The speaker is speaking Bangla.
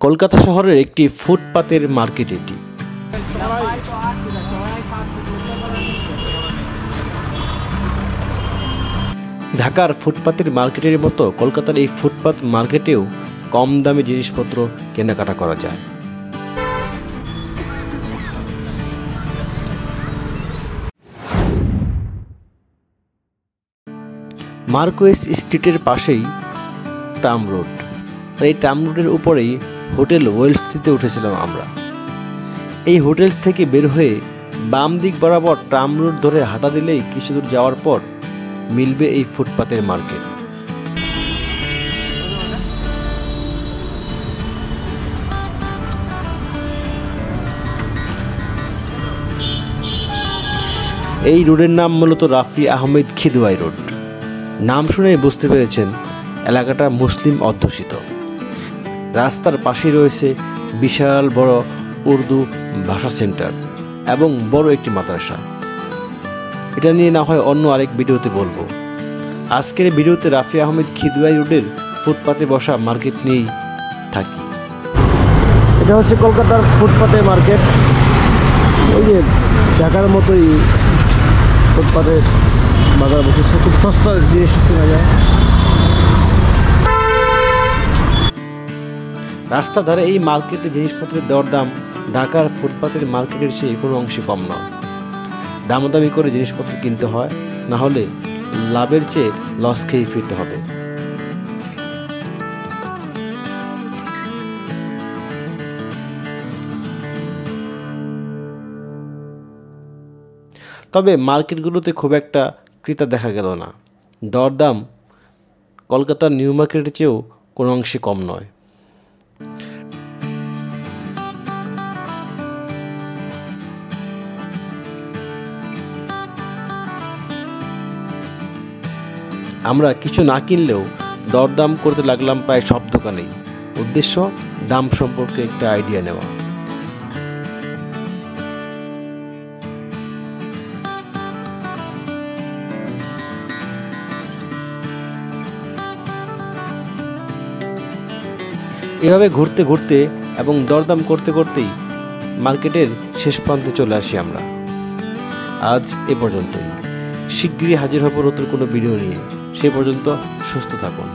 কলকাতা শহরের একটি ফুটপাতের মার্কেট এটি। ঢাকার ফুটপাতের মার্কেটের মতো কলকাতার এই ফুটপাত মার্কেটেও কম দামে জিনিসপত্র কেনাকাটা করা যায়। মার্কোয়েস স্ট্রিটের পাশেই ট্রাম রোড, আর এই ট্রাম রোডের উপরেই হোটেল ওয়েলসিতে উঠেছিলাম আমরা। এই হোটেলস থেকে বের হয়ে বাম দিক বরাবর ট্রাম রোড ধরে হাঁটা দিলেই কিছু দূর যাওয়ার পর মিলবে এই ফুটপাতের মার্কেট। এই রোডের নাম মূলত রাফি আহমেদ খিদওয়াই রোড। নাম শুনে বুঝতে পেরেছেন এলাকাটা মুসলিম অধ্যুষিত। রাস্তার পাশে রয়েছে বিশাল বড় উর্দু ভাষা সেন্টার এবং বড় একটি মাদ্রাসা। এটা নিয়ে না হয় অন্য আরেক ভিডিওতে বলবো। আজকের ভিডিওতে রাফি আহমেদ খিদওয়াই রোডের ফুটপাতে বসা মার্কেট নিয়েই থাকি। এটা হচ্ছে কলকাতার ফুটপাতে মার্কেট। ওই যে ঢাকার মতোই ফুটপাতে বাজার বসেছে, খুব সস্তা জিনিস কেনা যায়। রাস্তা ধারে এই মার্কেটে জিনিসপত্রের দরদাম ঢাকার ফুটপাতের মার্কেটের চেয়ে কোনো অংশে কম নয়। দামাদামি করে জিনিসপত্র কিনতে হয়, না হলে লাভের চেয়ে লস খেয়ে ফিরতে হবে। তবে মার্কেটগুলোতে খুব একটা ক্রেতা দেখা গেল না। দরদাম কলকাতার নিউ মার্কেটের চেয়েও কোনো অংশে কম নয়। আমরা কিছু না কিনলেও দরদাম করতে লাগলাম প্রায় সব দোকানেই। উদ্দেশ্য দাম সম্পর্কে একটা আইডিয়া নেওয়া। এভাবে ঘুরতে ঘুরতে এবং দরদাম করতে করতেই মার্কেটের শেষ প্রান্তে চলে আসি আমরা। আজ এ পর্যন্তই। শিগগিরই হাজির হব নতুন কোনো ভিডিও নিয়ে। সে পর্যন্ত সুস্থ থাকুন।